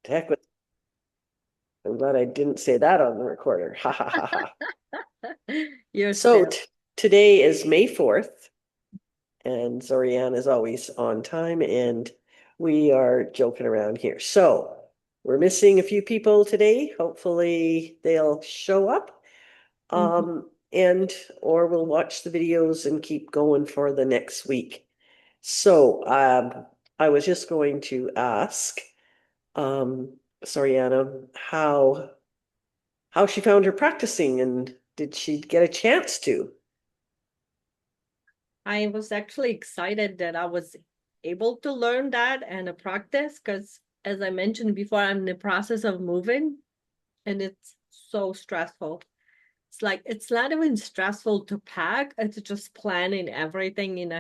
To heck with, I'm glad I didn't say that on the recorder. Ha ha ha ha. You're So still. today is May 4th, and Zorianne is always on time, and we are joking around here. So we're missing a few people today. Hopefully they'll show up. Mhm. And or we'll watch the videos and keep going for the next week. So I was just going to ask Soriana how she found her practicing and did she get a chance to? I was actually excited that I was able to learn that and to practice because, as I mentioned before, I'm in the process of moving and it's so stressful. It's like it's not even stressful to pack, it's just planning everything in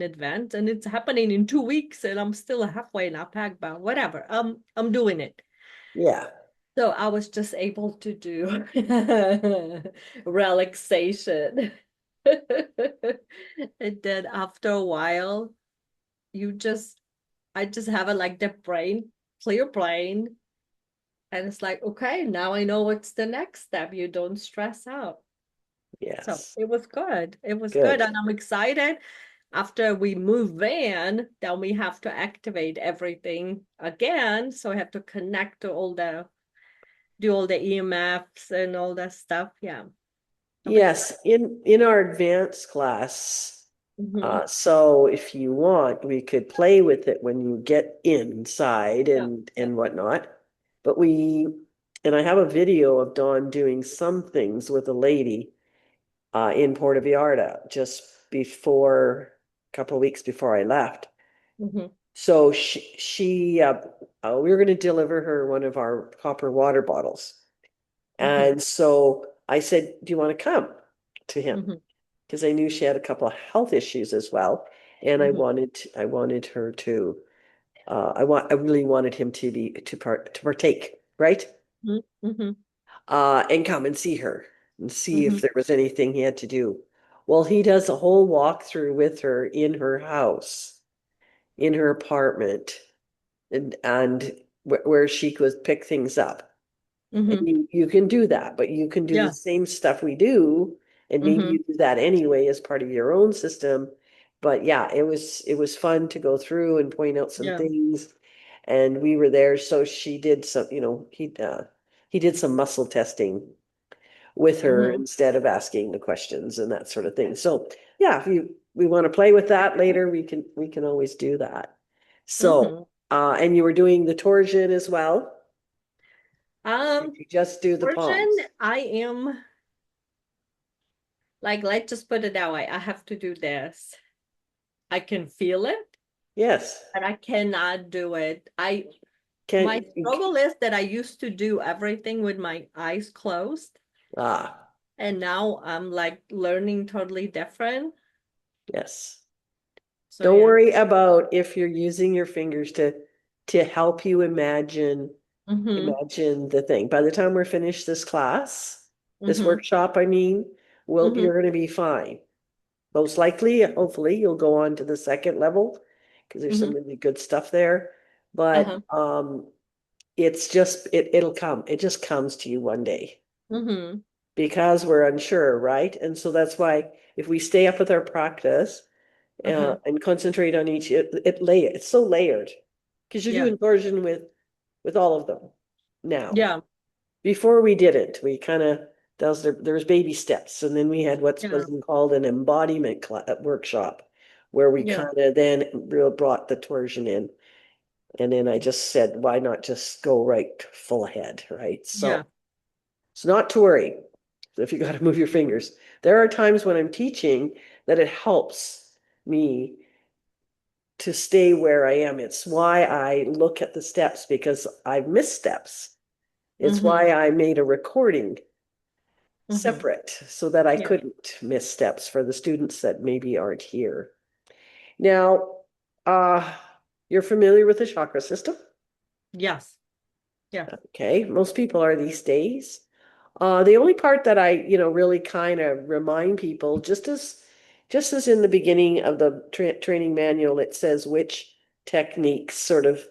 advance. And it's happening in 2 weeks and I'm still halfway not packed, but whatever. I'm doing it. Yeah. So I was just able to do relaxation. And then after a while, you just, I just have a like the brain, clear brain. And it's like, okay, now I know what's the next step. You don't stress out. So Yes. it was good. It was good. Good. And I'm excited. After we move in, then we have to activate everything again. So I have to connect to do all the EMFs and all that stuff. Yeah, I'm excited. Yes, in our advanced class, Hmm. so if you want, we could play with it when you get inside Yeah, yeah. and whatnot. But we and I have a video of Dawn doing some things with a lady in Puerto Vallarta just before a couple of weeks before I left. Hmm. So we were going to deliver her one of our copper water bottles. Hmm. And so I said, "Do you want to come to him?" Hmm. Because I knew she had a couple of health issues as well, and Hmm. I wanted her to I really wanted him to be to partake, right? Hmm. Hmm. And come and see her and see Hmm. if there was anything he had to do. Well, he does a whole walkthrough with her in her house, in her apartment, and where she could pick things up. And Hmm. you can do that, but you can do the Yeah. same stuff we do, and maybe Hmm. you do that anyway as part of your own system. But yeah, it was fun to go through and point out some Yeah. things. And we were there, so she did some, he did some muscle testing with her Hmm. instead of asking the questions and that sort of thing. So yeah, if we want to play with that later, we can always do that. So Hmm. and you were doing the torsion as well. Did Um, you just do the Portion, palms? I am like, let's just put it that way. I have to do this. I can feel it, Yes. but I cannot do it. My Can you, struggle is that I used to do everything with my eyes closed, ah, and now I'm like learning totally different. yes. So Don't yeah. worry about if you're using your fingers to help you Mm-hmm. imagine the thing. By the time we're finished this class, this Mm-hmm. workshop, I mean, Mm-hmm. you're going to be fine. Most likely, hopefully, you'll go on to the second level because there's some Mm-hmm. really good stuff there. But Uh-huh. it's just it'll come. It just comes to you one day Mm-hmm. because we're unsure, right? And so that's why if we stay up with our practice Uh-huh. and concentrate on each, it's so layered because you're Yeah. doing torsion with all of them now. Yeah. Before we didn't, we kind of there's baby steps, and then we had what's Yeah. was called an embodiment workshop, where we Yeah. kind of then real brought the torsion in, and then I just said, why not just go right full ahead, right? Yeah. So it's not to worry if you got to move your fingers. There are times when I'm teaching that it helps me to stay where I am. It's why I look at the steps because I've missed steps. It's Mm-hmm. why I made a recording Mm-hmm. separate so that I Yeah. couldn't miss steps for the students that maybe aren't here. Now, you're familiar with the chakra system? Yes. Yeah. Okay, most people are these days. The only part that I, really kind of remind people, just as in the beginning of the training manual, it says which techniques sort of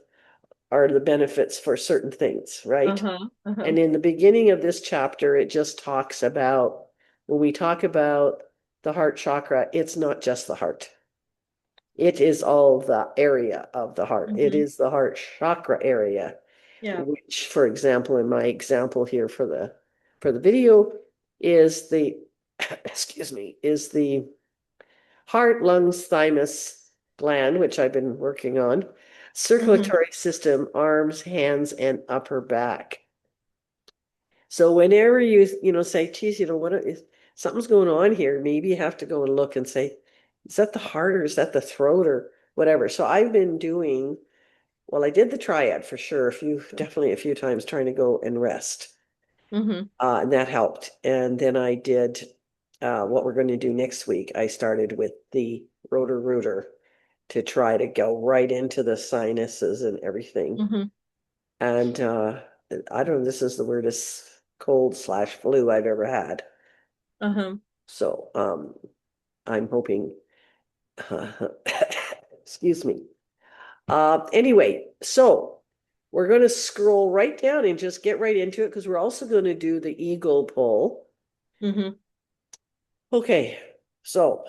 are the benefits for certain things, right? Uh-huh. Uh-huh. And in the beginning of this chapter, it just talks about when we talk about the heart chakra, it's not just the heart. It is all the area of the heart. It Mm-hmm. is the heart chakra area, Yeah. which, for example, in my example here for the video, is the excuse me, is the heart, lungs, thymus gland, which I've been working on, Mm-hmm. circulatory system, arms, hands, and upper back. So whenever you say, geez, what is something's going on here, maybe you have to go and look and say, is that the heart or is that the throat or whatever? So I've been doing, well, I did the triad for sure, definitely a few times trying to go and rest. Mm-hmm. And that helped. And then I did what we're going to do next week. I started with the rotor rooter to try to go right into the sinuses and everything. Mm-hmm. And I don't know, this is the weirdest cold/flu I've ever had. Uh-huh. So I'm hoping, excuse me. Anyway, so we're going to scroll right down and just get right into it because we're also going to do the ego poll. Mm-hmm. Okay, so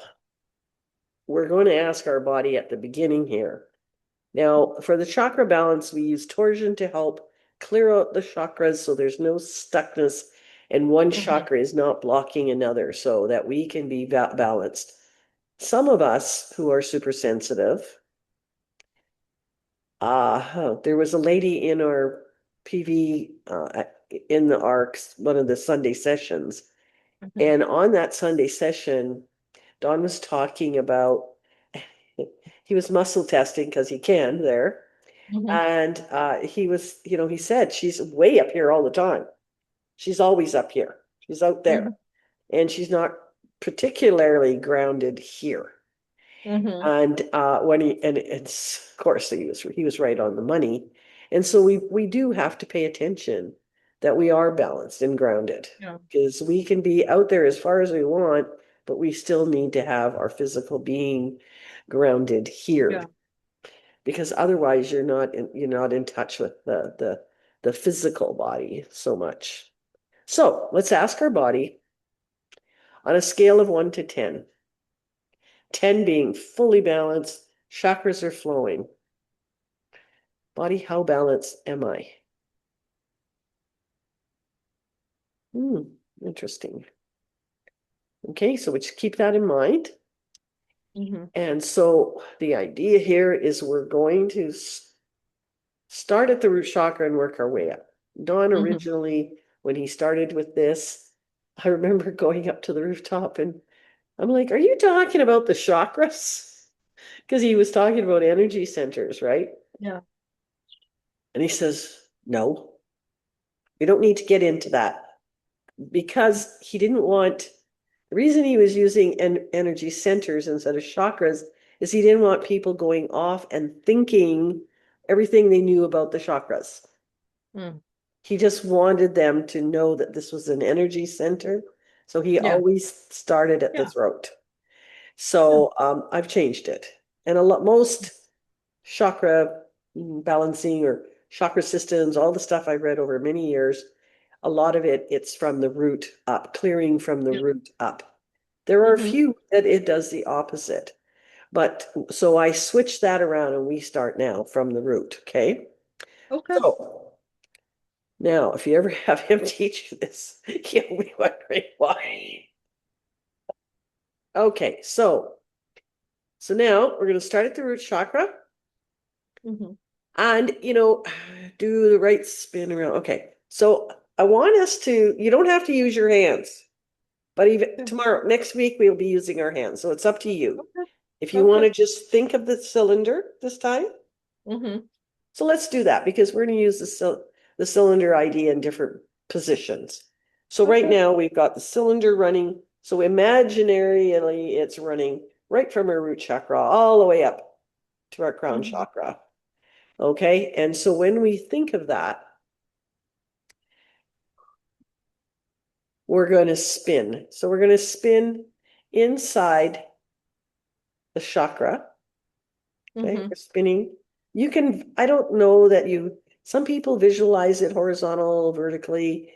we're going to ask our body at the beginning here. Now, for the chakra balance, we use torsion to help clear out the chakras so there's no stuckness and one Mm-hmm. chakra is not blocking another so that we can be balanced. Some of us who are super sensitive, there was a lady in our PV in the ARCs, one of the Sunday sessions. Mm-hmm. And on that Sunday session, Don was talking about he was muscle testing because he can there. Mm-hmm. And he was, he said she's way up here all the time. She's always up here. She's out there. And she's not particularly grounded here. Mm-hmm. And when and it's of course he was right on the money. And so we do have to pay attention that we are balanced and grounded Yeah. because we can be out there as far as we want, but we still need to have our physical being grounded here Yeah. because otherwise you're not in touch with the physical body so much. So let's ask our body on a scale of 1 to 10, 10 being fully balanced, chakras are flowing. Body, how balanced am I? Hmm, interesting. Okay, so we just keep that in mind. Mm-hmm. And so the idea here is we're going to start at the root chakra and work our way up. Don Mm-hmm. originally, when he started with this, I remember going up to the rooftop and I'm like, are you talking about the chakras? Because he was talking about energy centers, right? Yeah. And he says, no, we don't need to get into that because he didn't want the reason he was using energy centers instead of chakras is he didn't want people going off and thinking everything they knew about the chakras. Mm. He just wanted them to know that this was an energy center. So he Yeah. always started at the Yeah. throat. Yeah. So I've changed it. And most chakra balancing or chakra systems, all the stuff I've read over many years, a lot of it's from the root up, clearing from the Yeah. root up. There are a Mm-hmm. few that it does the opposite. But so I switch that around and we start now from the root. Okay. Okay. So now, if you ever have him teach you this, you'll be wondering why. Okay. So now we're going to start at the root chakra. Mm-hmm. And, do the right spin around. Okay. So I want us you don't have to use your hands, but even Yeah. tomorrow, next week, we'll be using our hands. So it's up to you. Okay. If you want Okay. to just think of the cylinder this time. Mm-hmm. So let's do that because we're going to use the cylinder idea in different positions. So right Okay. now we've got the cylinder running. So imaginarily it's running right from our root chakra all the way up to our crown Mm-hmm. chakra. Okay. And so when we think of that, we're going to spin. So we're going to spin inside the chakra. Okay. Mm-hmm. We're spinning You can, I don't know that some people visualize it horizontal, vertically.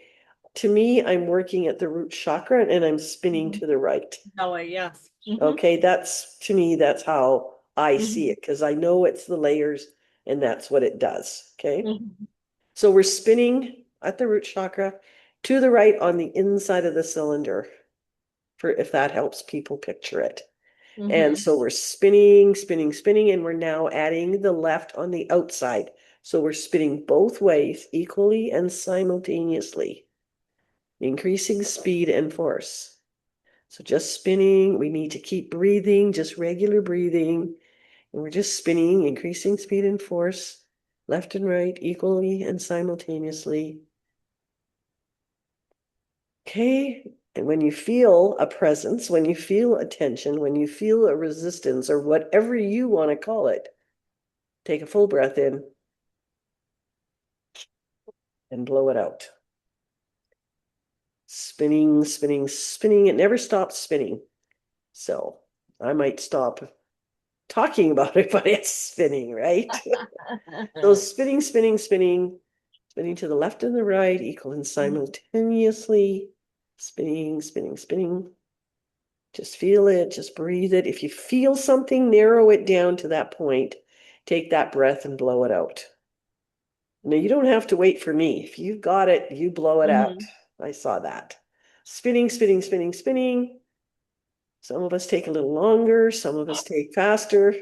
To me, I'm working at the root chakra and I'm spinning Mhm. to the right. That way, yes. Okay, to me, that's how I see Mhm. it because I know it's the layers and that's what it does. Okay. Mhm. So we're spinning at the root chakra to the right on the inside of the cylinder, for if that helps people picture it. And Mhm. so we're spinning, spinning, spinning, and we're now adding the left on the outside. So we're spinning both ways equally and simultaneously, increasing speed and force. So just spinning, we need to keep breathing, just regular breathing. And we're just spinning, increasing speed and force, left and right, equally and simultaneously. Okay. And when you feel a presence, when you feel a tension, when you feel a resistance, or whatever you want to call it, take a full breath in and blow it out. Spinning, spinning, spinning. It never stops spinning. So I might stop talking about it, but it's spinning, right? So spinning, spinning, spinning, spinning to the left and the right, equal and simultaneously. Spinning, spinning, spinning. Just feel it, just breathe it. If you feel something, narrow it down to that point. Take that breath and blow it out. Now, you don't have to wait for me. If you've got it, you blow it out. Mhm. I saw that. Spinning, spinning, spinning, spinning. Some of us take a little longer, some of us take faster.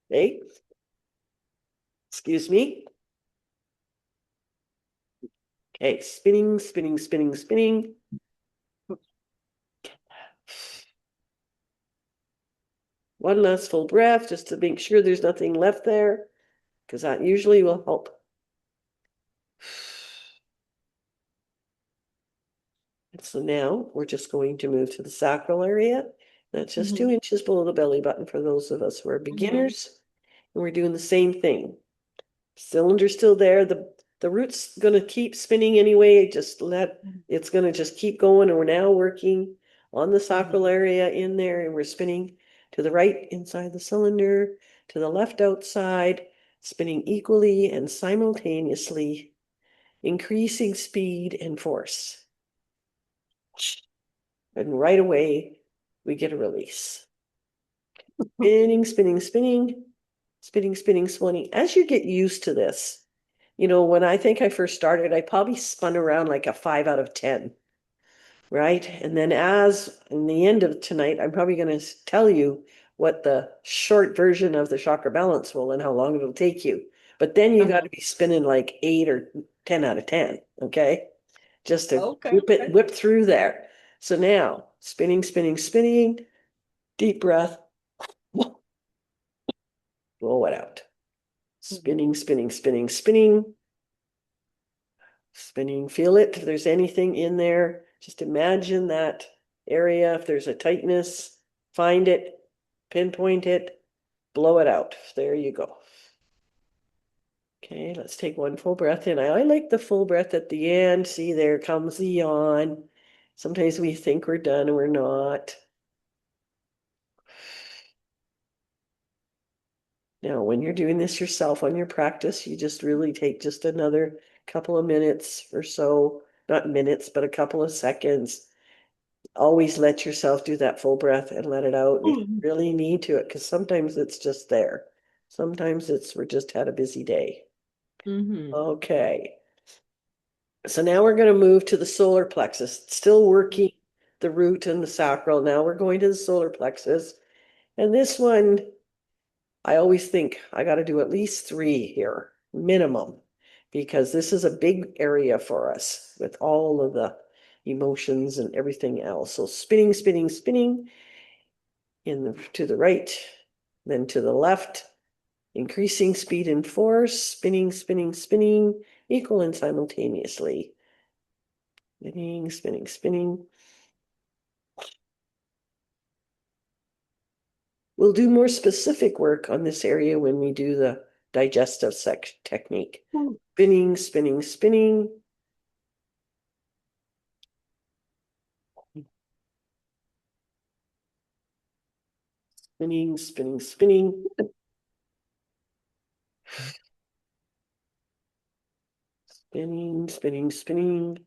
Hey, excuse me. Okay, spinning, spinning, spinning, spinning. One last full breath just to make sure there's nothing left there, because that usually will help. And so now we're just going to move to the sacral area. That's just 2 inches below the belly button for those of us who are Mhm. beginners. And we're doing the same thing. Cylinder's still there. The root's gonna keep spinning anyway. It's gonna just keep going. And we're now working on the Mhm. sacral area in there, and we're spinning to the right inside the cylinder, to the left outside, spinning equally and simultaneously, increasing speed and force. And right away, we get a release. Spinning, spinning, spinning, spinning, spinning, spinning. As you get used to this, when I think I first started, I probably spun around like a 5 out of 10, right? And then as in the end of tonight, I'm probably going to tell you what the short version of the chakra balance will and how long it'll take you. But then you got Uh-huh. to be spinning like 8 or 10 out of 10, okay? Just to Okay. Okay. whip through there. So now, spinning, spinning, spinning, deep breath, blow it out. Mhm. Spinning, spinning, spinning, spinning, spinning. Feel it. If there's anything in there, just imagine that area. If there's a tightness, find it, pinpoint it, blow it out. There you go. Okay, let's take one full breath in. I like the full breath at the end. See, there comes the yawn. Sometimes we think we're done and we're not. Now, when you're doing this yourself on your practice, you just really take just another couple of minutes or so, not minutes, but a couple of seconds. Always let yourself do that full breath and let it out if you Mhm. really need to it, because sometimes it's just there. Sometimes we're just had a busy day. Mhm. Okay. So now we're going to move to the solar plexus, still working the root and the sacral. Now we're going to the solar plexus. And this one, I always think I got to do at least 3 here, minimum, because this is a big area for us with all of the emotions and everything else. So spinning, spinning, spinning to the right, then to the left, increasing speed and force, spinning, spinning, spinning, equal and simultaneously. Spinning, spinning, spinning. We'll do more specific work on this area when we do the digestive technique. Spinning, spinning, spinning. Spinning, spinning, spinning. Spinning, spinning, spinning.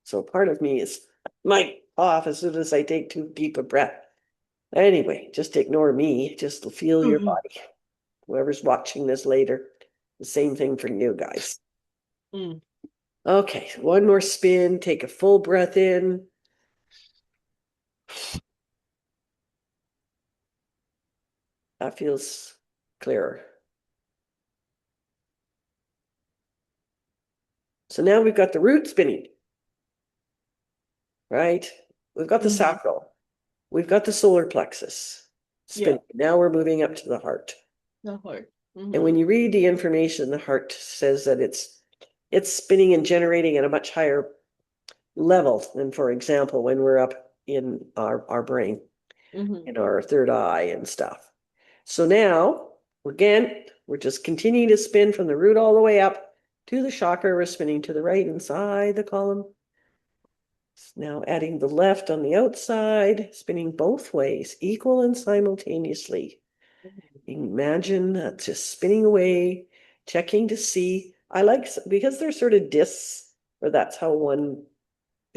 So part of me is might off as soon as I take too deep a breath. Anyway, just ignore me. Just feel your Mhm. body. Whoever's watching this later, the same thing for you guys. Mm. Okay, one more spin. Take a full breath in. That feels clearer. So now we've got the root spinning, right? We've got the Mhm. sacral. We've got the solar plexus Yeah, spinning. Now we're moving up to the heart. the heart. And when Mhm. you read the information, the heart says that it's spinning and generating at a much higher level than, for example, when we're up in our brain, Mhm. in our third eye and stuff. So now, again, we're just continuing to spin from the root all the way up to the chakra. We're spinning to the right inside the column. Now adding the left on the outside, spinning both ways, equal and simultaneously. Imagine that just spinning away, checking to see. I like, because they're sort of discs, or that's how one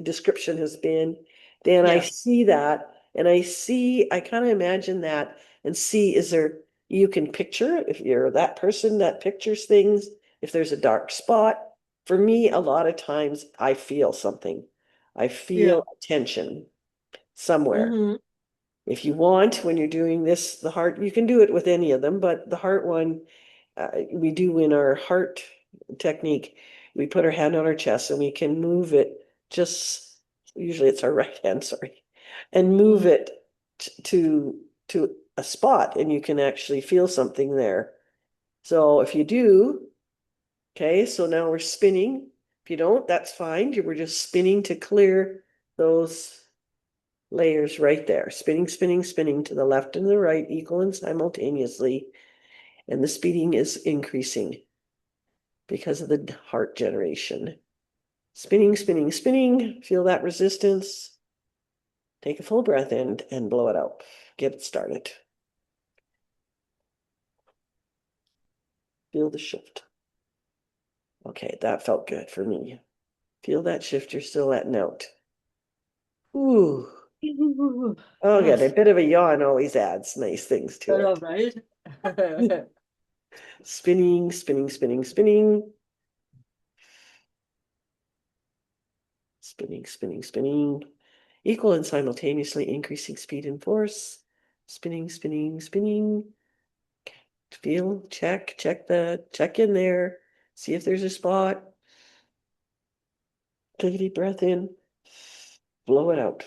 description has been, then I Yeah. see that and I kind of imagine that and see, is there, you can picture it if you're that person that pictures things, if there's a dark spot. For me, a lot of times I feel something. I Yeah. feel a tension somewhere. Mhm. If you want, when you're doing this, the heart, you can do it with any of them, but the heart one, we do in our heart technique, we put our hand on our chest and we can move it just, usually it's our right hand, sorry, and move Mhm. it to a spot and you can actually feel something there. So if you do, okay, so now we're spinning. If you don't, that's fine. We're just spinning to clear those layers right there. Spinning, spinning, spinning to the left and the right, equal and simultaneously. And the speeding is increasing because of the heart generation. Spinning, spinning, spinning. Feel that resistance. Take a full breath in and blow it out. Get it started. Feel the shift. Okay, that felt good for me. Feel that shift. You're still letting out. Ooh. Oh, good. A Yes. bit of a yawn always adds nice things I to know, it. right? Spinning, spinning, spinning, spinning. Spinning, spinning, spinning. Equal and simultaneously increasing speed and force. Spinning, spinning, spinning. Feel, check in there. See if there's a spot. Take a deep breath in. Blow it out.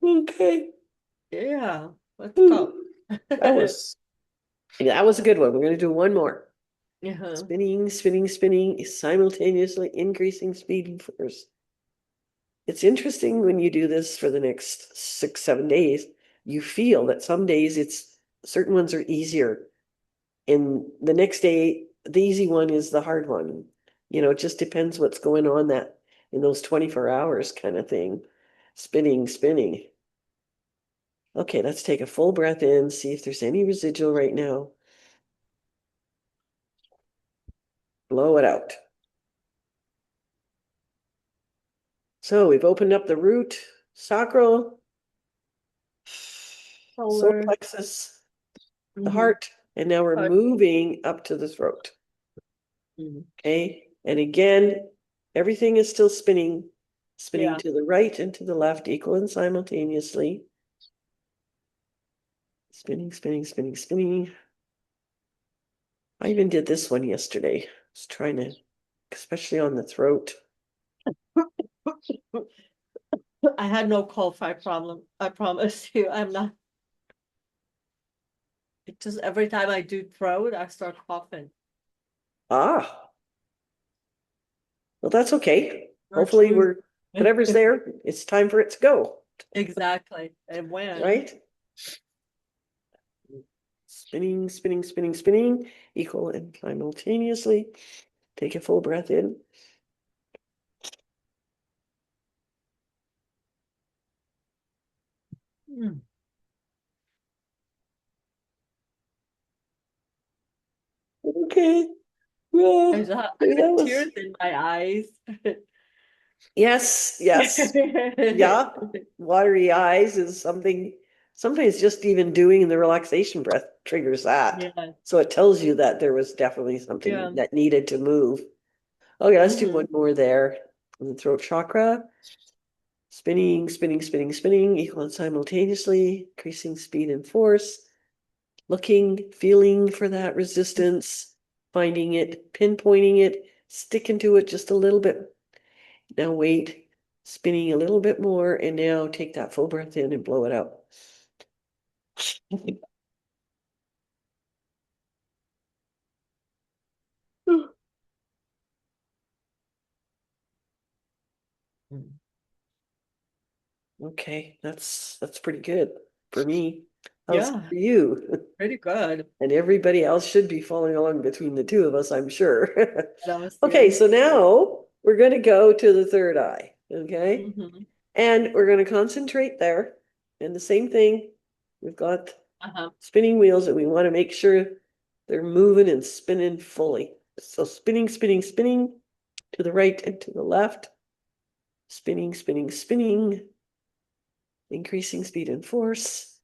Okay. Yeah, let's go. Ooh, that was a good one. We're gonna do one more. Uh-huh. Spinning, spinning, spinning, simultaneously increasing speed and force. It's interesting when you do this for the next 6, 7 days, you feel that some days it's certain ones are easier. And the next day, the easy one is the hard one. It just depends what's going on that in those 24 hours kind of thing. Spinning, spinning. Okay, let's take a full breath in, see if there's any residual right now. Blow it out. So we've opened up the root, sacral, solar Solar. plexus, the Mhm. heart, and now we're Heart. moving up to the throat. Mhm. Okay, and again, everything is still spinning, spinning Yeah. to the right and to the left, equal and simultaneously. Spinning, spinning, spinning, spinning. I even did this one yesterday. I was trying to, especially on the throat. I had no cold fight problem. I promise you, I'm not. It just every time I do throat, I start coughing. Ah, well, that's okay. Not Hopefully true. whatever's there, it's time for it to go, Exactly. And when? right? Spinning, spinning, spinning, spinning, equal and simultaneously. Take a full breath in. Mm. Okay. Yeah, There's that was, tears in my eyes. yes, yes. Yeah. Watery eyes is something, sometimes just even doing the relaxation breath triggers that. Yeah, So it tells you that there was definitely something yeah. that needed to move. Okay, let's do Hmm. one more there. In the throat chakra. Spinning, spinning, spinning, spinning, equal and simultaneously, increasing speed and force. Looking, feeling for that resistance, finding it, pinpointing it, sticking to it just a little bit. Now wait, spinning a little bit more, and now take that full breath in and blow it out. Okay, that's pretty good for me. How's it Yeah, for you? pretty good. And everybody else should be following along between the two of us, I'm sure. That was Okay, you. so now we're going to go to the third eye. Okay. Hmm. And we're going to concentrate there. And the same thing, we've got Uh-huh. spinning wheels and we want to make sure they're moving and spinning fully. So spinning, spinning, spinning to the right and to the left. Spinning, spinning, spinning. Increasing speed and force.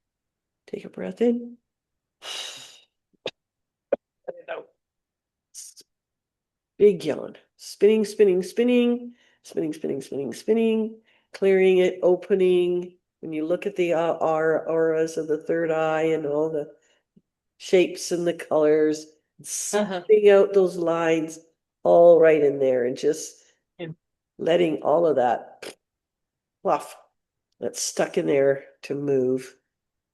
Take a breath in. Let it out. Big yawn. Spinning, spinning, spinning. Spinning, spinning, spinning, spinning. Clearing it, opening. When you look at the auras of the third eye and all the shapes and the colors, Uh-huh. smoothing out those lines all right in there and just Yeah. letting all of that fluff that's stuck in there to move.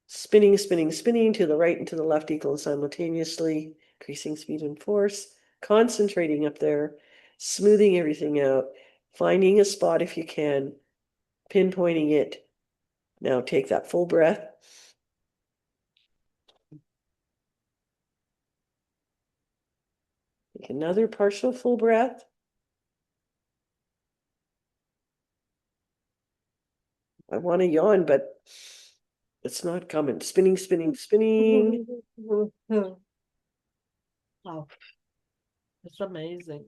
Spinning, spinning, spinning to the right and to the left equal and simultaneously, increasing speed and force, concentrating up there, smoothing everything out, finding a spot if you can, pinpointing it. Now take that full breath. Take another partial full breath. I want to yawn, but it's not coming. Spinning, spinning, spinning. Wow, it's amazing.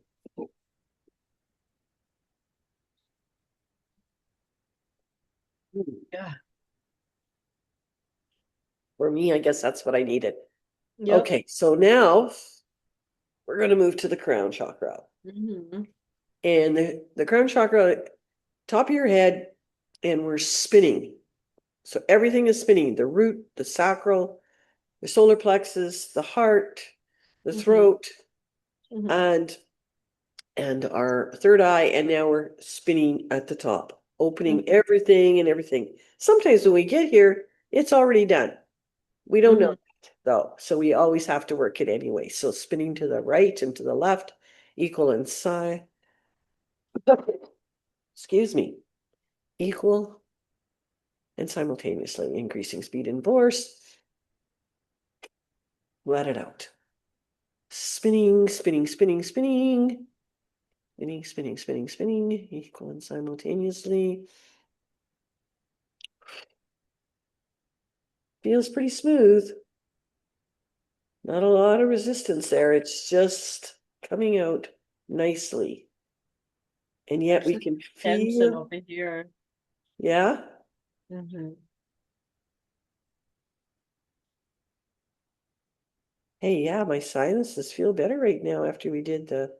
Yeah. For me, I guess that's what I needed. Yep. Okay, so now we're going to move to the crown chakra. Hmm. And the crown chakra, top of your head, and we're spinning. So everything is spinning, the root, the sacral, the solar plexus, the heart, the Hmm. throat, Hmm. and our third eye, and now we're spinning at the top, opening Hmm. everything and everything. Sometimes when we get here, it's already done. We don't know Hmm. that though, so we always have to work it anyway. So spinning to the right and to the left, equal and excuse me, equal and simultaneously increasing speed and force. Let it out. Spinning, spinning, spinning, spinning, spinning, spinning, spinning, spinning, equal and simultaneously. Feels pretty smooth. Not a lot of resistance there. It's just coming out nicely. And yet There's we a can tension feel, over here. yeah. Hmm. Hey, yeah, my sinuses feel better right now after we did the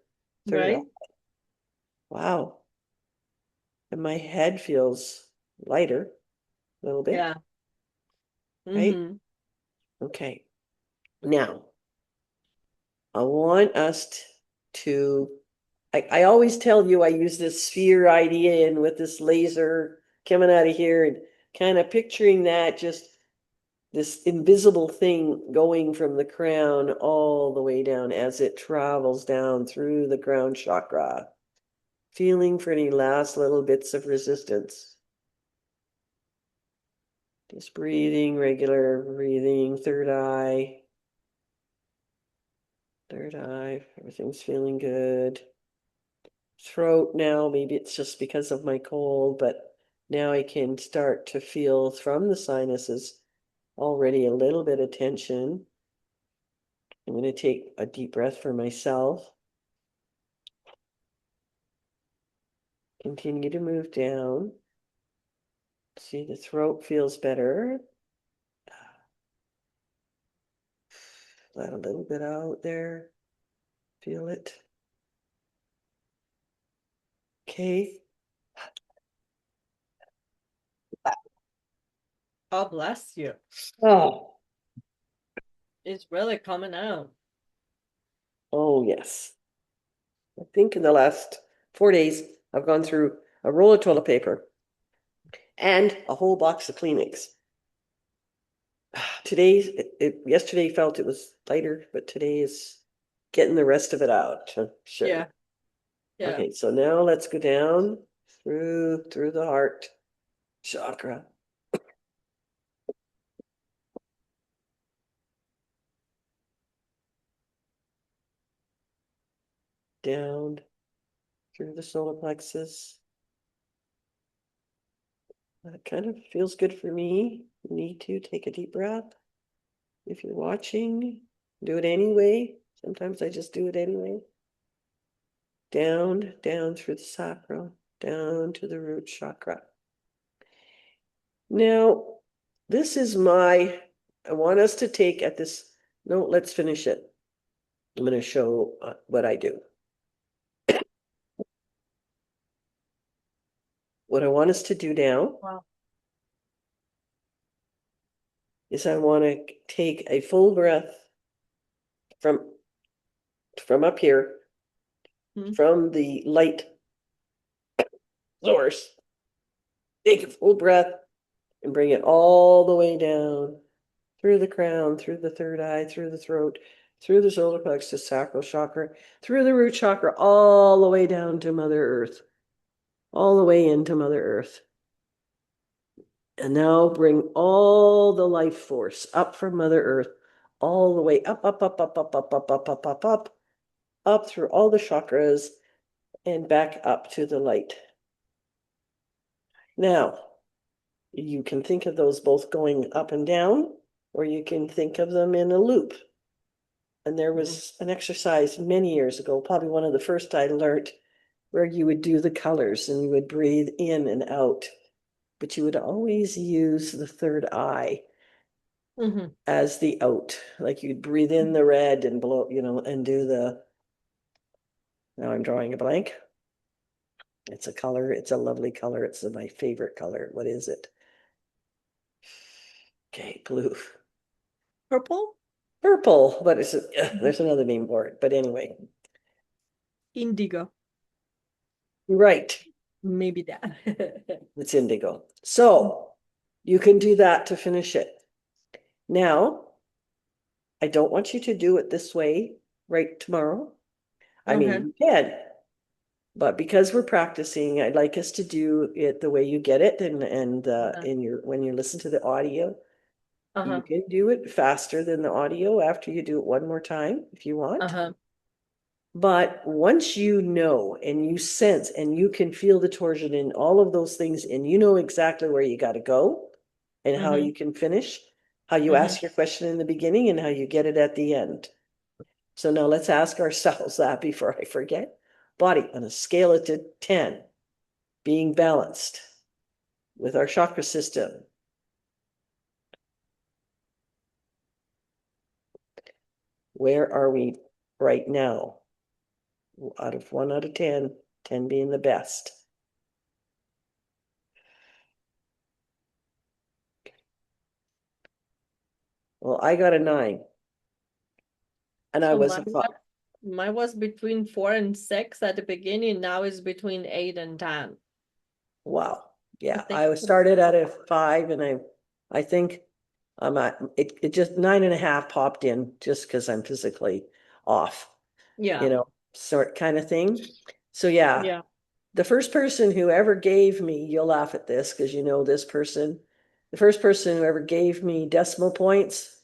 third eye. Right? Wow. And my head feels lighter a little bit, Yeah. right? Hmm. Okay. Now, I want us to, I always tell you I use this sphere idea and with this laser coming out of here and kind of picturing that just this invisible thing going from the crown all the way down as it travels down through the crown chakra, feeling for any last little bits of resistance. Just breathing, regular breathing, third eye. third eye, everything's feeling good. Throat now, maybe it's just because of my cold, but now I can start to feel from the sinuses already a little bit of tension. I'm going to take a deep breath for myself. Continue to move down. See, the throat feels better. Let a little bit out there. Feel it. Okay. God bless you. Oh, It's really coming out. oh yes. I think in the last 4 days, I've gone through a roll of toilet paper and a whole box of Kleenex. Yesterday felt it was lighter, but today is getting the rest of it out. Sure. Yeah. Yeah. Okay, so now let's go down through the heart chakra. Down through the solar plexus. That kind of feels good for me. You need to take a deep breath. If you're watching, do it anyway. Sometimes I just do it anyway. Down through the sacral, down to the root chakra. Now, I want us to take at this, no, let's finish it. I'm going to show what I do. What I want us to do now Wow. is I want to take a full breath from up here, from the light source. Take a full breath and bring it all the way down through the crown, through the third eye, through the throat, through the solar plexus, sacral chakra, through the root chakra, all the way down to Mother Earth, all the way into Mother Earth. And now bring all the life force up from Mother Earth, all the way up through all the chakras and back up to the light. Now, you can think of those both going up and down, or you can think of them in a loop. And there was an exercise many years ago, probably one of the first I learned, where you would do the colors and you would breathe in and out, but you would always use the third eye as the out. Like you'd breathe in the red and blow, and do now I'm drawing a blank. It's a color, it's a lovely color. It's my favorite color. What is it? Okay, blue. Purple? Purple, but there's another name for it. But anyway, Indigo. right. Maybe that. It's indigo. So you can do that to finish it. Now, I don't want you to do it this way right tomorrow. I mean, you can, but because we're practicing, I'd like us to do it the way you get it, and when you listen to the audio, you can do it faster than the audio after you do it one more time if you want. But once you know and you sense and you can feel the torsion in all of those things, and you know exactly where you got to go and how you can finish, how you ask your question in the beginning and how you get it at the end. So now let's ask ourselves that before I forget. Body on a scale of 10, being balanced with our chakra system. Where are we right now? Out of 1 out of 10, 10 being the best. Well, I got a 9. And I was a 5. Mine was between 4 and 6 at the beginning. Now it's between 8 and 10. Wow. Yeah, think I started at a 5, and I think I'm at it just 9.5 popped in just because I'm physically off, Yeah. sort kind of thing. So yeah, Yeah. the first person who ever gave me, you'll laugh at this because you know this person, the first person who ever gave me decimal points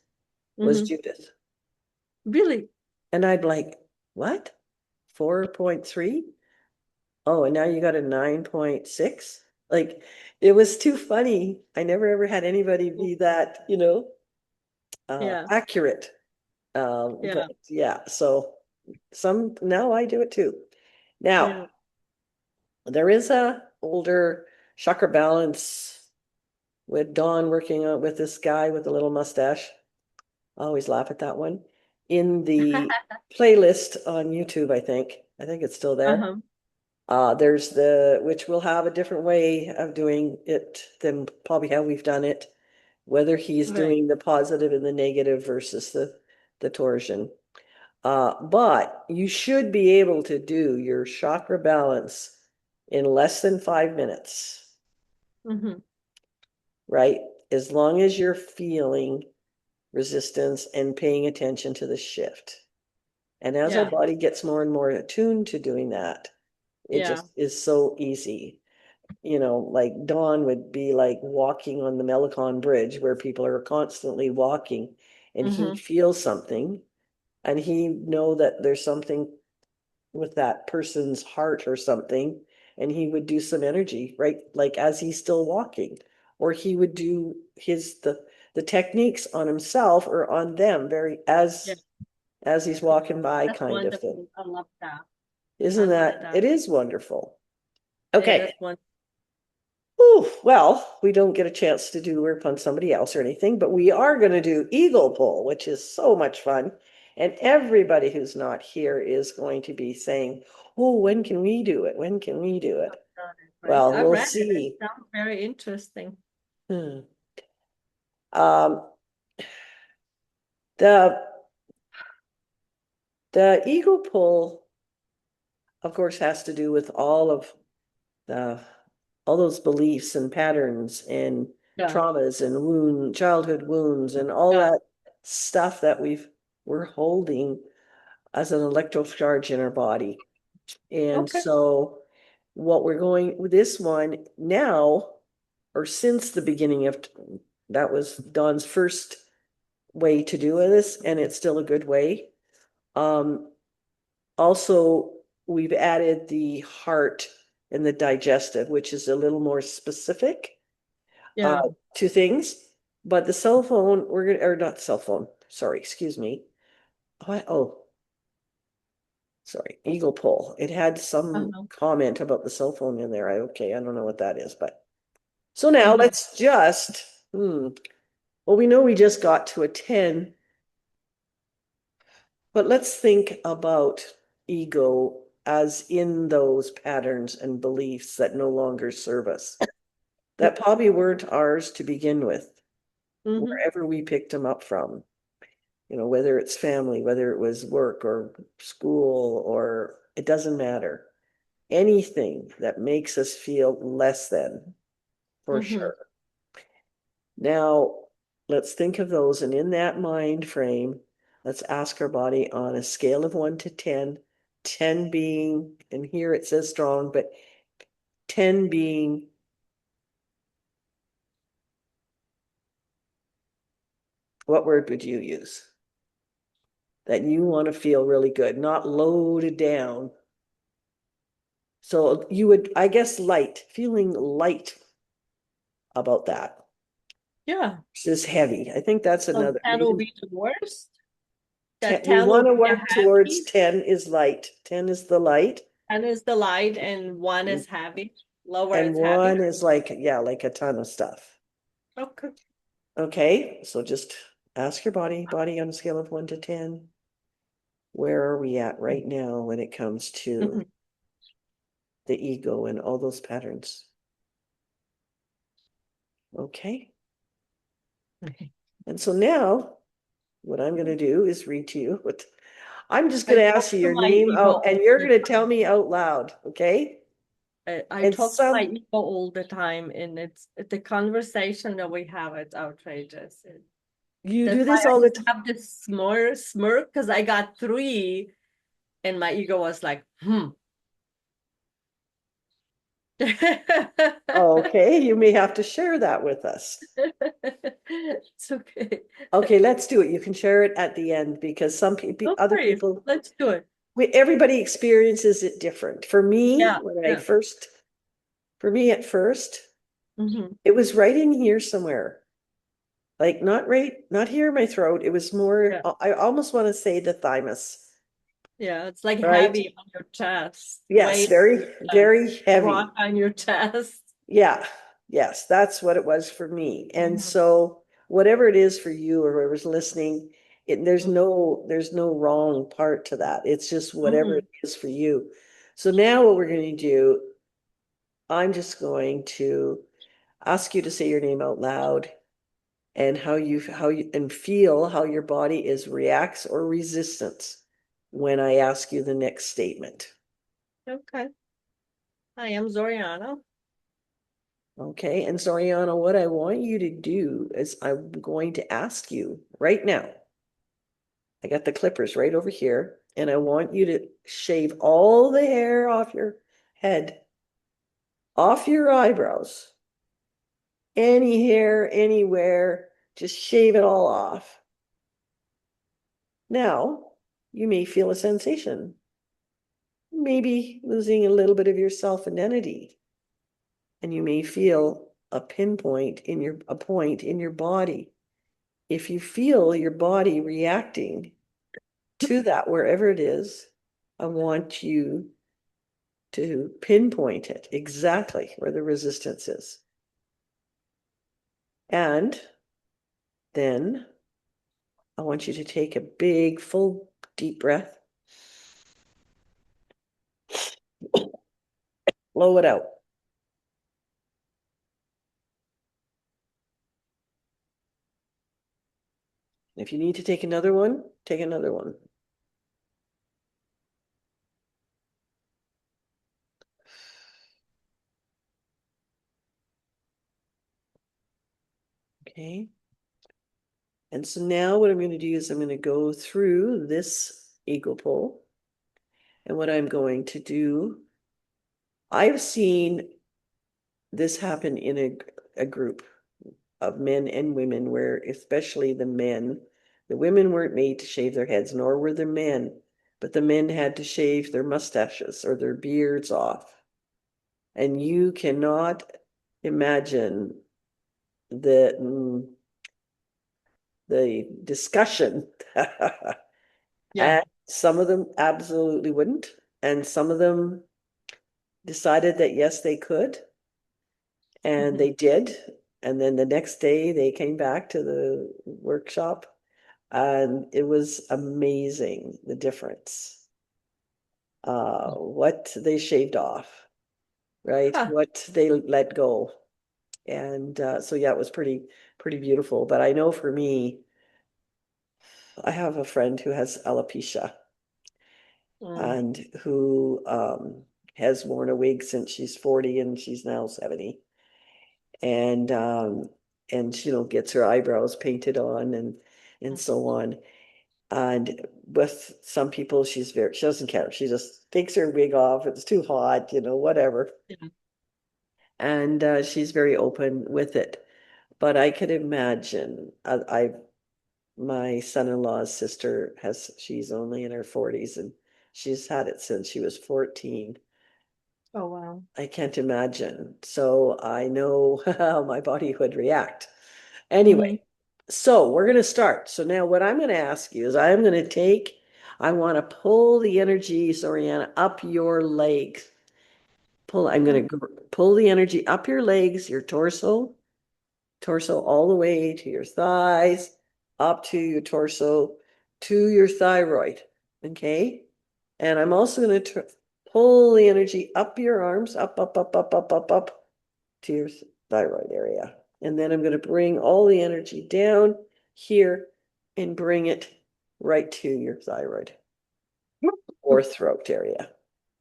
was Judith. Really? And I'd like, what? 4.3? Oh, and now you got a 9.6? Like, it was too funny. I never ever had anybody be that, Yeah, accurate. But yeah, yeah, so now I do it too. Now, yeah. there is a older chakra balance with Dawn working on with this guy with a little mustache. I always laugh at that one. In the playlist on YouTube, I think. I think it's still there. Uh-huh. There's which will have a different way of doing it than probably how we've done it, whether he's Right. doing the positive and the negative versus the torsion. But you should be able to do your chakra balance in less than 5 minutes, Mm-hmm. right? As long as you're feeling resistance and paying attention to the shift. And as our Yeah, body gets more and more attuned to doing that, it yeah. just is so easy. Like Dawn would be like walking on the Melicon Bridge where people are constantly walking, and Mm-hmm. he'd feel something, and he'd know that there's something with that person's heart or something, and he would do some energy, right? Like as he's still walking, or he would do the techniques on himself or on them very Yeah, as he's walking by that's kind of thing. wonderful. I love that. I Isn't love that, that. it is wonderful. It Okay. is one. Ooh, well, we don't get a chance to do work on somebody else or anything, but we are going to do Eagle Pull, which is so much fun. And everybody who's not here is going to be saying, oh, when can we do it? When can we do it? Right. Well, I we'll read it. It see. sounds very interesting. Hmm. Um, the the Eagle Pull, of course, has to do with the all those beliefs and patterns and Yeah, traumas and childhood wounds and all yeah. that stuff that we're holding as an electrical charge in our body. And Okay. so what we're going with this one now, or since the beginning of that was Dawn's first way to do this, and it's still a good way. Also, we've added the heart and the digestive, which is a little more specific uh, Yeah. to things. But the cell phone, we're gonna, or not cell phone, sorry, excuse me. Sorry, Eagle Pull. It had some Uh-huh. comment about the cell phone in there. I don't know what that is, but so now Mm-hmm. let's just, well, we know we just got to a 10, but let's think about ego as in those patterns and beliefs that no longer serve us, that probably weren't ours to begin with, Mm-hmm. wherever we picked them up from, whether it's family, whether it was work or school, or it doesn't matter. Anything that makes us feel less than, for Mm-hmm. sure. Now, let's think of those. And in that mind frame, let's ask our body on a scale of 1 to 10, 10 being, and here it says strong, but 10 being, what word would you use? That you want to feel really good, not loaded down. So you would, I guess, feeling light about that. Yeah. Versus heavy. I think that's So another. 10 will be the worst. That We 10 will want to be the work towards happy. 10 is light. 10 is the light, 10 is the light and 1 is heavy. Lower and is heavy. one is like, yeah, like a ton of stuff. Okay. Okay, so just ask your body on a scale of 1 to 10. Where are we at right now when it comes to Mhm. the ego and all those patterns? Okay. And so now what I'm going to do is read to you what I'm just I going to talk ask you to your my name ego out, and all you're the going to tell time. me out loud, okay? I And talk to my some ego all the time, and it's the conversation that we have. It's outrageous. you That's do why this I all the just time. have this smirk because I got 3, and my ego was like, Okay, you may have to share that with us. It's okay. Okay, let's do it. You can share it at the end because some people, No other worries. people, Let's do it. everybody experiences it different. For me, Yeah. when I Yeah. first, for me at first, Hmm. it was right in here somewhere. Like not right, not here in my throat. It was more, Yeah. I almost want to say the thymus, Yeah. It's like right? heavy on your chest. Yes, Weight, very, uh, very heavy. rock on your chest. Yeah, yes, that's what it was for me. And Mhm. so whatever it is for you or whoever's listening, there's no wrong part to that. It's just whatever it Mhm. is for you. So now what we're going to do, I'm just going to ask you to say your name out loud and how you and feel how your body is reacts or resistance when I ask you the next statement. Okay. I am Zoriana. Okay, and Soriana, what I want you to do is I'm going to ask you right now. I got the clippers right over here, and I want you to shave all the hair off your head, off your eyebrows, any hair anywhere, just shave it all off. Now, you may feel a sensation, maybe losing a little bit of your self-identity, and you may feel a pinpoint in your a point in your body. If you feel your body reacting to that, wherever it is, I want you to pinpoint it exactly where the resistance is. And then I want you to take a big, full, deep breath, blow it out. If you need to take another one, take another one. Okay. And so now what I'm going to do is I'm going to go through this eagle pole. And what I'm going to do, I've seen this happen in a group of men and women where especially the women weren't made to shave their heads, nor were the men, but the men had to shave their mustaches or their beards off. And you cannot imagine the the discussion. Yeah. And some of them absolutely wouldn't, and some of them decided that yes, they could, and Mhm. they did. And then the next day they came back to the workshop and it was amazing the difference. What they shaved off, right? Huh. What they let go. And so yeah, it was pretty beautiful. But I know for me, I have a friend who has alopecia Mm. and who has worn a wig since she's 40 and she's now 70. And and you know, gets her eyebrows painted on and so on. And with some people, she doesn't care. She just takes her wig off. It's too hot, you know, whatever. Yeah. And she's very open with it. But I could imagine, my son-in-law's sister she's only in her 40s and she's had it since she was 14. Oh, wow. I can't imagine. So I know how my body would react. Hmm. Anyway, so we're going to start. So now what I'm going to ask you is I want to pull the energy, Soriana, up your legs. I'm going to pull the energy up your legs, your torso all the way to your thighs, up to your torso, to your thyroid. Okay. And I'm also going to pull the energy up your arms, up to your thyroid area. And then I'm going to bring all the energy down here and bring it right to your thyroid or throat area.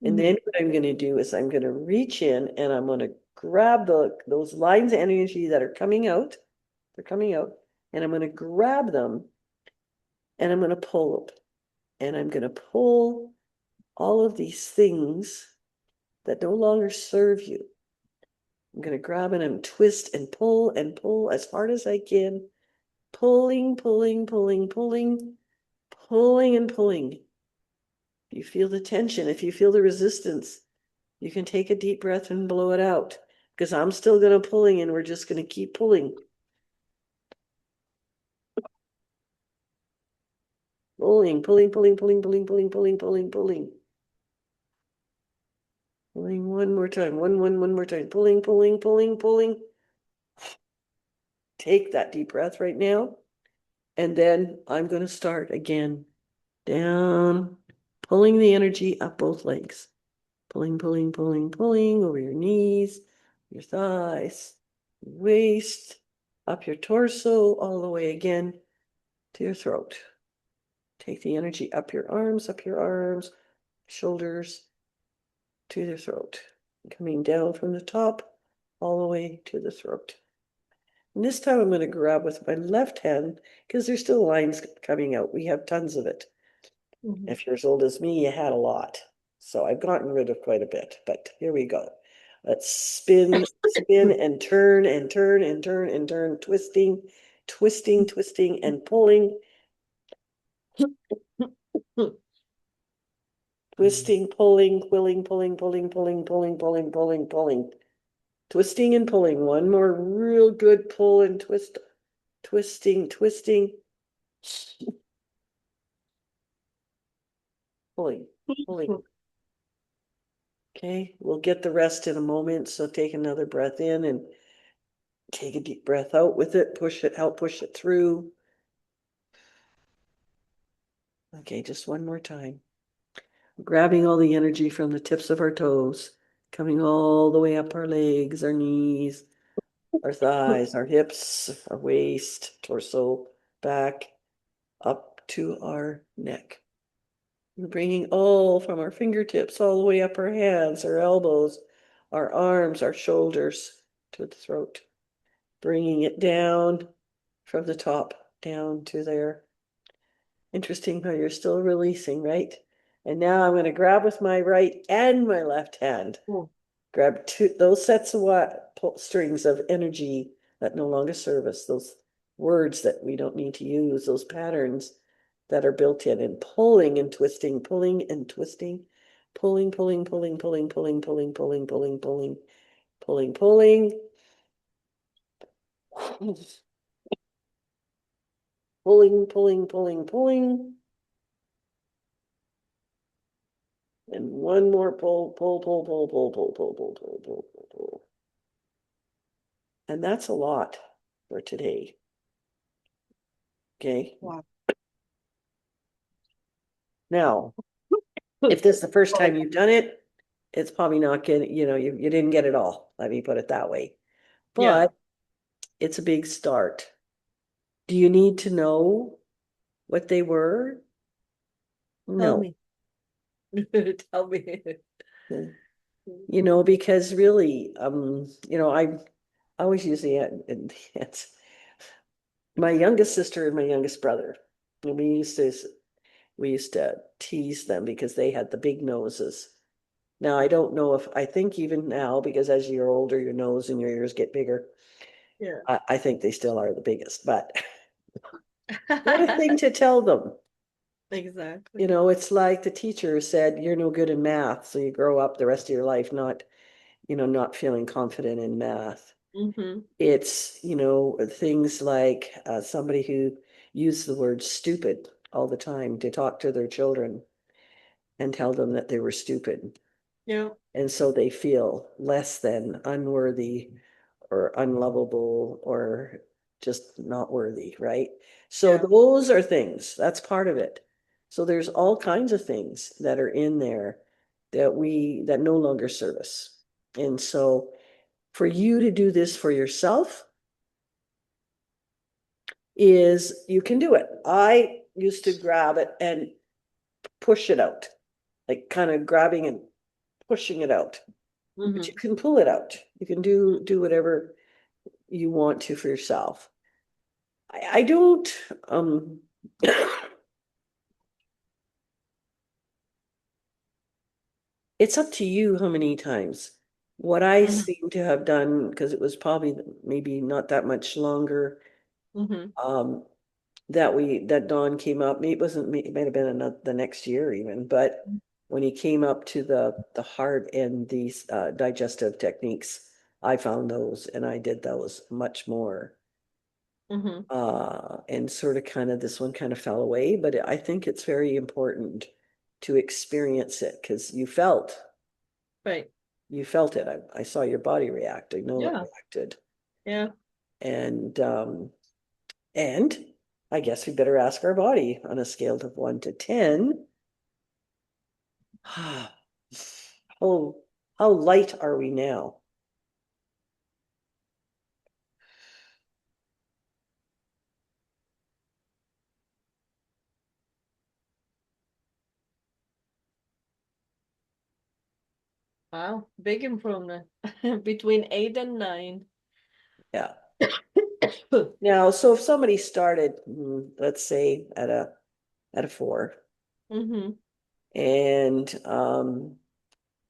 And Hmm. then what I'm going to do is I'm going to reach in and I'm going to grab those lines of energy that are coming out. They're coming out, and I'm going to grab them and I'm going to pull them. And I'm going to pull all of these things that no longer serve you. I'm going to grab it and twist and pull as hard as I can. Pulling, pulling, pulling, pulling, pulling and pulling. If you feel the tension, if you feel the resistance, you can take a deep breath and blow it out. Because I'm still going to pulling and we're just going to keep pulling. Pulling, pulling, pulling, pulling, pulling, pulling, pulling, pulling, pulling. Pulling one more time. One more time. Pulling, pulling, pulling, pulling. Take that deep breath right now. And then I'm going to start again. Down, pulling the energy up both legs. Pulling, pulling, pulling, pulling over your knees, your thighs, waist, up your torso, all the way again to your throat. Take the energy up your arms, shoulders, to the throat. Coming down from the top, all the way to the throat. And this time I'm going to grab with my left hand because there's still lines coming out. We have tons of it. If you're as old as me, you had a lot. So I've gotten rid of quite a bit, but here we go. Let's spin, spin and turn and turn and turn and turn, twisting, twisting, twisting and pulling. Twisting, pulling, pulling, pulling, pulling, pulling, pulling, pulling, pulling, pulling. Twisting and pulling. One more real good pull and twist. Twisting, twisting. Pulling, pulling. Okay, we'll get the rest in a moment. So take another breath in and take a deep breath out with it. Push it, help push it through. Okay, just one more time. Grabbing all the energy from the tips of our toes, coming all the way up our legs, our knees, our thighs, our hips, our waist, torso, back, up to our neck. We're bringing all from our fingertips all the way up our hands, our elbows, our arms, our shoulders to the throat. Bringing it down from the top down to there. Interesting how you're still releasing, right? And now I'm going to grab with my right and my left hand. Grab those sets of strings of energy that no longer serve us, those words that we don't need to use, those patterns that are built in, and pulling and twisting, pulling and twisting, pulling, pulling, pulling, pulling, pulling, pulling, pulling, pulling, pulling, pulling, pulling, pulling, pulling, pulling, pulling. And one more pull, pull, pull, pull, pull, pull, pull, pull, pull, pull, pull, pull. And that's a lot for today. Okay. Wow. Now, if this is the first time you've done it, it's probably not getting, you didn't get it all. Let me put it that way. Yeah. But it's a big start. Do you need to know what they were? Tell No. me. Tell me. Because really, I always use it's my youngest sister and my youngest brother. And we used to tease them because they had the big noses. Now, I don't know I think even now, because as you're older, your nose and your ears get bigger. Yeah. I think they still are the biggest, but what a thing to tell them. Exactly. It's like the teacher said, you're no good in math. So you grow up the rest of your life not feeling confident in math. It's, things like somebody who used the word stupid all the time to talk to their children and tell them that they were stupid. Yeah. And so they feel less than, unworthy, or unlovable, or just not worthy, right? So Yeah. those are things, that's part of it. So there's all kinds of things that are in there that no longer serve us. And so for you to do this for yourself is you can do it. I used to grab it and push it out, like kind of grabbing and pushing it out. But you can pull it out. You can do whatever you want to for yourself. I don't it's up to you how many times What I Mhm, seem to have done, because it was probably maybe not that much longer, mhm, um, that Don came up, maybe it wasn't, it might have been another, the next year even, but when he came up to the heart and these digestive techniques, I found those and I did those much more. mhm. And sort of kind of this one kind of fell away, but I think it's very important to experience it because Right. you felt it. I saw your body react. I know it Yeah. reacted. Yeah. And and I guess we better ask our body on a scale of 1 to 10. How how light are we now? Wow. Big improvement between 8 and 9. Yeah. Now, so if somebody started, let's say at a 4, Mm-hmm. and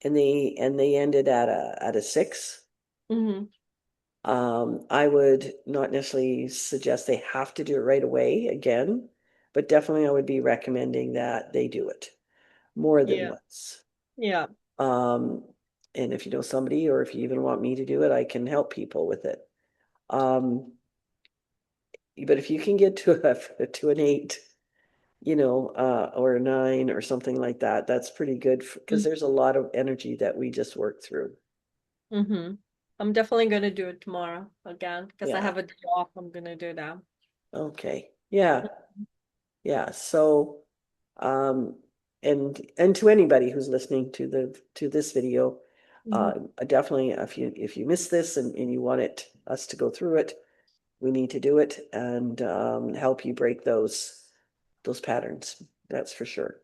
they ended at a 6, Mm-hmm. I would not necessarily suggest they have to do it right away again, but definitely I would be recommending that they do it more than Yeah. once. Yeah. Um, and if you know somebody, or if you even want me to do it, I can help people with it. Um, but if you can get to to an 8, or a 9 or something like that, that's pretty good because there's a lot of energy that we just work through. Mm-hmm. I'm definitely gonna do it tomorrow again because I Yeah. have a day off. I'm gonna do that. Okay. Yeah. Yeah. So, um, and to anybody who's listening to this video, Mm-hmm. definitely if you miss this and you want us to go through it, we need to do it and help you break those patterns. That's for sure.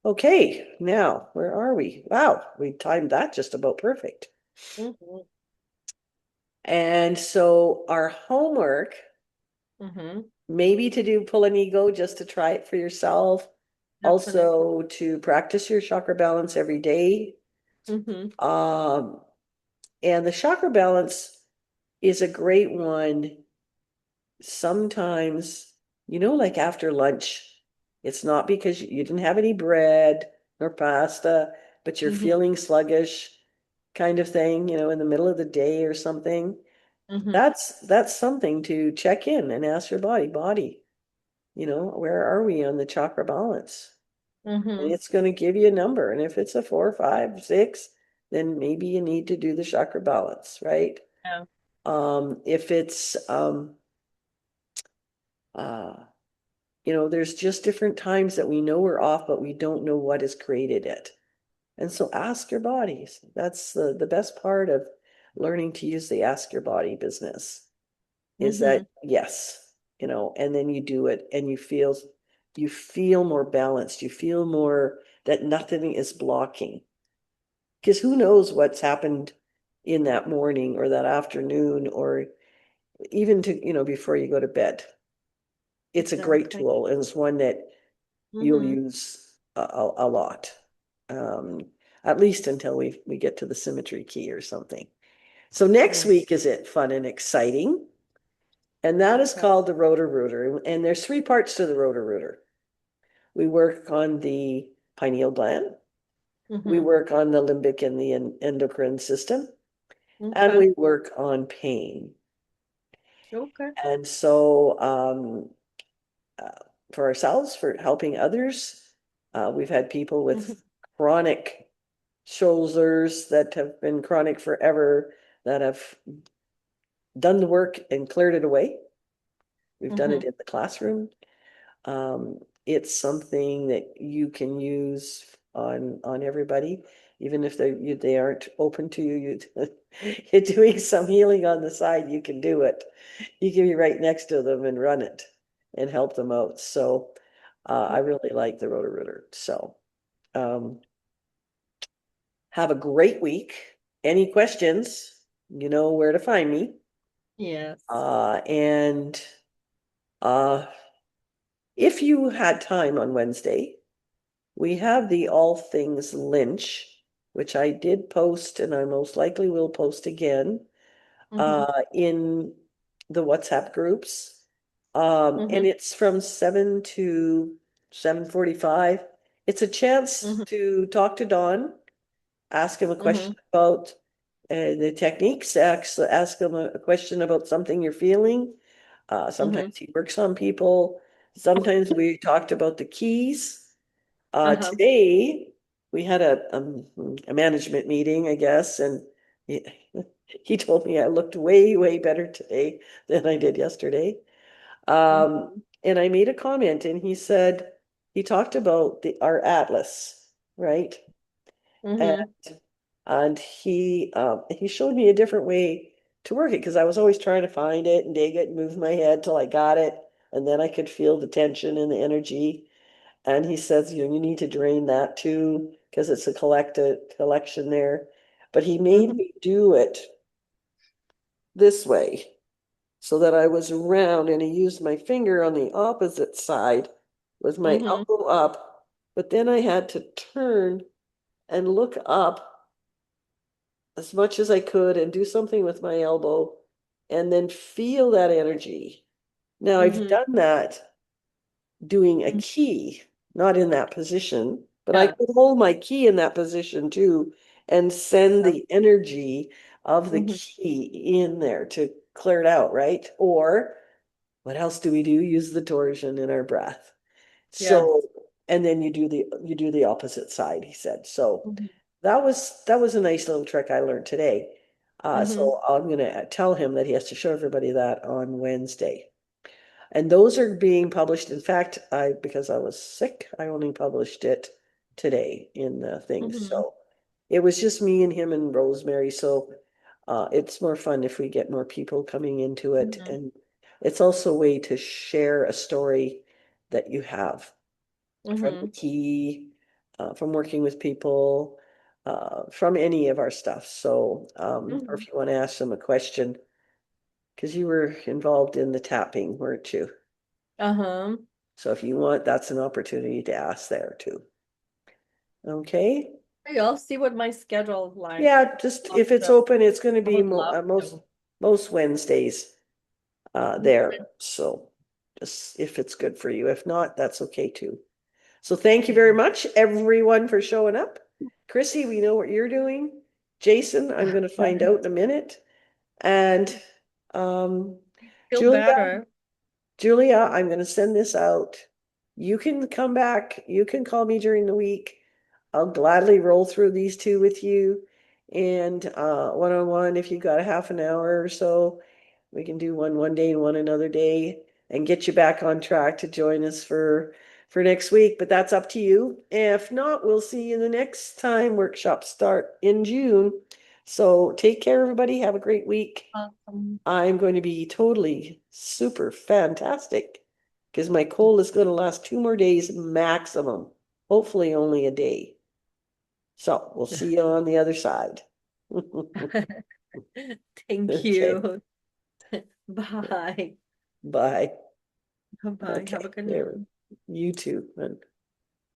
Okay, now where are we? Wow, we timed that just about perfect. Mm-hmm. And so our homework, Mm-hmm. maybe to do pull an ego just to try it for yourself. Definitely. Also to practice your chakra balance every day. Mm-hmm. Um, and the chakra balance is a great one sometimes, like after lunch. It's not because you didn't have any bread or pasta, but you're Mm-hmm. feeling sluggish kind of thing, in the middle of the day or something. Mm-hmm. That's something to check in and ask your body, where are we on the chakra balance? And Mm-hmm. it's going to give you a number. And if it's a 4, 5, 6, then maybe you need to do the chakra balance, right? Yeah. If it's uh there's just different times that we know we're off, but we don't know what has created it. And so ask your bodies. That's the best part of learning to use the ask your body business is Mm-hmm. that yes, and then you do it and you feel more balanced. You feel more that nothing is blocking. Because who knows what's happened in that morning or that afternoon or even before you go to bed. It's a great Exactly. tool and it's one that you'll Mm-hmm. use a lot. Um, at least until we get to the symmetry key or something. So next Yeah. week is it fun and exciting. And that is Okay. called the rotor rooter. And there's 3 parts to the rotor rooter. We work on the pineal gland, we Mm-hmm. work on the limbic and the endocrine system, and Okay. we work on pain. Okay. And so uh, for ourselves, for helping others, we've had people Mm-hmm. with chronic shoulders that have been chronic forever that have done the work and cleared it away. We've done Mm-hmm. it in the classroom. It's something that you can use on everybody, even if they aren't open to you're doing some healing on the side, you can do it. You can be right next to them and run it and help them out. So I really like the Roto-Rooter. So um, have a great week. Any questions, you know where to find me. Yes. And uh, if you had time on Wednesday, we have the All Things Lynch, which I did post and I most likely will post again Mm-hmm. in the WhatsApp groups. Mm-hmm. And it's from 7 to 7:45. It's a chance Mm-hmm. to talk to Don, ask him a Mm-hmm. question about the techniques, ask him a question about something you're feeling. Mm-hmm. Sometimes he works on people. Sometimes we talked about the keys. Uh-huh. Today we had a management meeting, I guess, and he, he told me I looked way, way better today than I did yesterday. Mm-hmm. And I made a comment, and he said he talked about our atlas, right? And Mm-hmm. he showed me a different way to work it because I was always trying to find it and dig it and move my head till I got it, and then I could feel the tension and the energy. And he says, you need to drain that too, because it's a collection there. But he made Mm-hmm. me do it this way so that I was around and he used my finger on the opposite side with my Mm-hmm. elbow up. But then I had to turn and look up as much as I could and do something with my elbow and then feel that energy. Now I've Mm-hmm. done that doing a key, not in that position, but I Yeah. could hold my key in that position too and send Yeah. the energy of the Mm-hmm. key in there to clear it out, right? Or what else do we do? Use the torsion in our breath. So, Yes. and then you do the opposite side, he said. So Mm-hmm. that was a nice little trick I learned today. Mm-hmm. So I'm gonna tell him that he has to show everybody that on Wednesday. And those are being published. In fact, because I was sick, I only published it today in the thing. Mm-hmm. So it was just me and him and Rosemary. So it's more fun if we get more people coming into it. Mm-hmm. And it's also a way to share a story that you have from the Mm-hmm. key, from working with people, from any of our stuff. So, or Mm-hmm. if you want to ask them a question, because you were involved in the tapping, weren't you? Uh-huh. So if you want, that's an opportunity to ask there too. Okay. Hey, I'll see what my schedule like. Yeah, just if it's So open, it's going to I be would love most to. most Wednesdays Okay. there. So just if it's good for you. If not, that's okay too. So thank you very Mhm. much, everyone, for showing up. Chrissy, we know what you're doing. Jason, I'm going to find out in a minute. And um, Feel Julia, better. I'm going to send this out. You can come back. You can call me during the week. I'll gladly roll through these two with you. And one-on-one, if you got a half an hour or so, we can do one day and one another day and get you back on track to join us for next week. But that's up to you. If not, we'll see you the next time workshops start in June. So take care, everybody. Have a great week. Awesome. I'm going to be totally super fantastic because my cold is going to last 2 more days maximum, hopefully only a day. So we'll see you on the other side. Thank Okay, you. Bye. bye. Bye. Have a Okay, good there. night. You too.